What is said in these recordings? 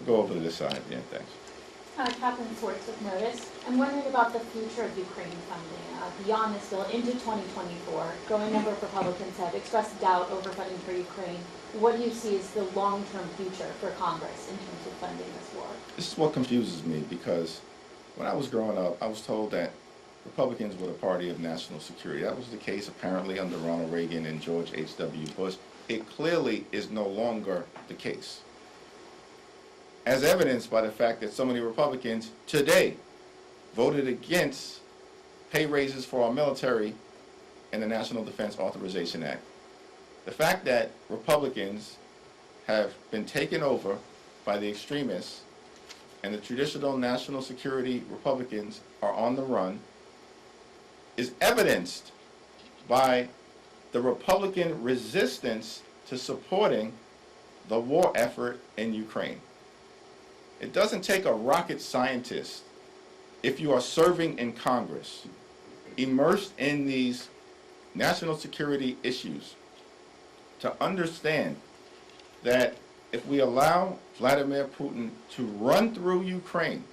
Go over to this side. Yeah, thanks. Captain Swartz with Notice. I'm wondering about the future of Ukraine funding beyond this bill into 2024. Growing number of Republicans have expressed doubt over funding for Ukraine. What do you see as the long-term future for Congress in terms of funding this war? This is what confuses me, because when I was growing up, I was told that Republicans were the party of national security. That was the case apparently under Ronald Reagan and George H.W. Bush. It clearly is no longer the case, as evidenced by the fact that so many Republicans today voted against pay raises for our military and the National Defense Authorization Act. The fact that Republicans have been taken over by the extremists and the traditional national security Republicans are on the run is evidenced by the Republican resistance to supporting the war effort in Ukraine. It doesn't take a rocket scientist, if you are serving in Congress, immersed in these national security issues, to understand that if we allow Vladimir Putin to run through Ukraine,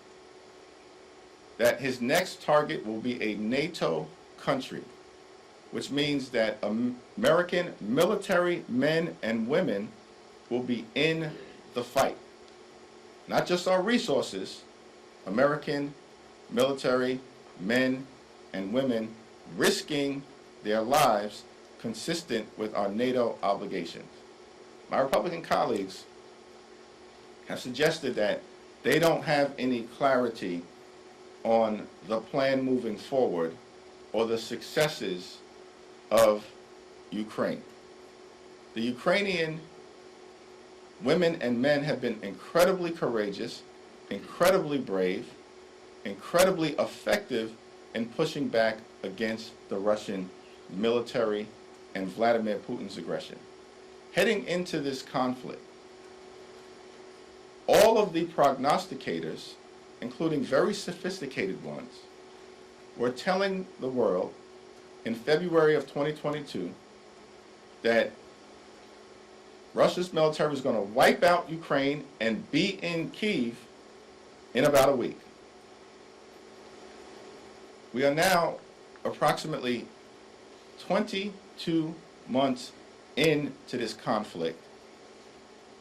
that his next target will be a NATO country, which means that American military men and women will be in the fight. Not just our resources, American military men and women risking their lives consistent with our NATO obligations. My Republican colleagues have suggested that they don't have any clarity on the plan moving forward or the successes of Ukraine. The Ukrainian women and men have been incredibly courageous, incredibly brave, incredibly effective in pushing back against the Russian military and Vladimir Putin's aggression. Heading into this conflict, all of the prognosticators, including very sophisticated ones, were telling the world in February of 2022 that Russia's military was going to wipe out Ukraine and be in Kyiv in about a week. We are now approximately 22 months into this conflict,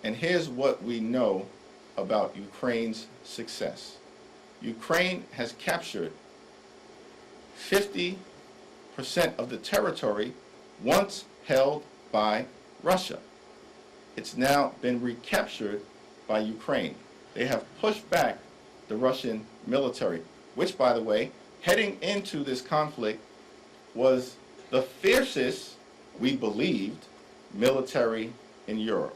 and here's what we know about Ukraine's success. Ukraine has captured 50% of the territory once held by Russia. It's now been recaptured by Ukraine. They have pushed back the Russian military, which, by the way, heading into this conflict was the fiercest, we believed, military in Europe.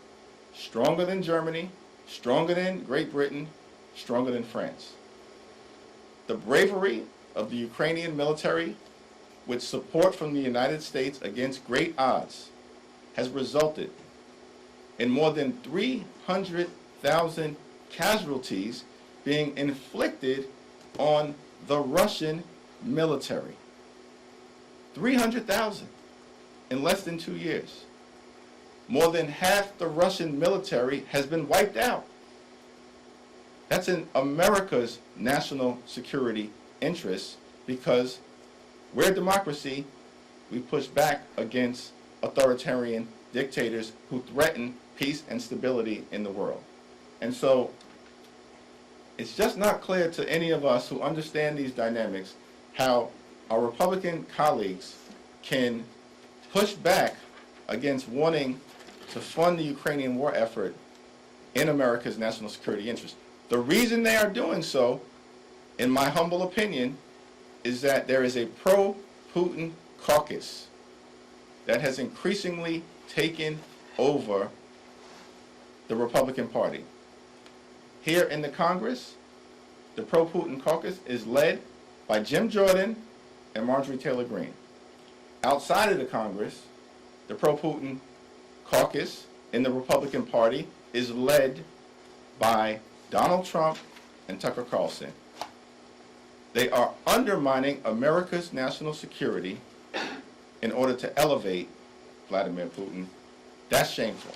Stronger than Germany, stronger than Great Britain, stronger than France. The bravery of the Ukrainian military, with support from the United States against great odds, has resulted in more than 300,000 casualties being inflicted on the Russian military. 300,000 in less than 2 years. More than half the Russian military has been wiped out. That's in America's national security interests, because we're a democracy. We push back against authoritarian dictators who threaten peace and stability in the world. And so it's just not clear to any of us who understand these dynamics how our Republican colleagues can push back against wanting to fund the Ukrainian war effort in America's national security interest. The reason they are doing so, in my humble opinion, is that there is a pro-Putin caucus that has increasingly taken over the Republican Party. Here in the Congress, the pro-Putin caucus is led by Jim Jordan and Marjorie Taylor Greene. Outside of the Congress, the pro-Putin caucus in the Republican Party is led by Donald Trump and Tucker Carlson. They are undermining America's national security in order to elevate Vladimir Putin. That's shameful.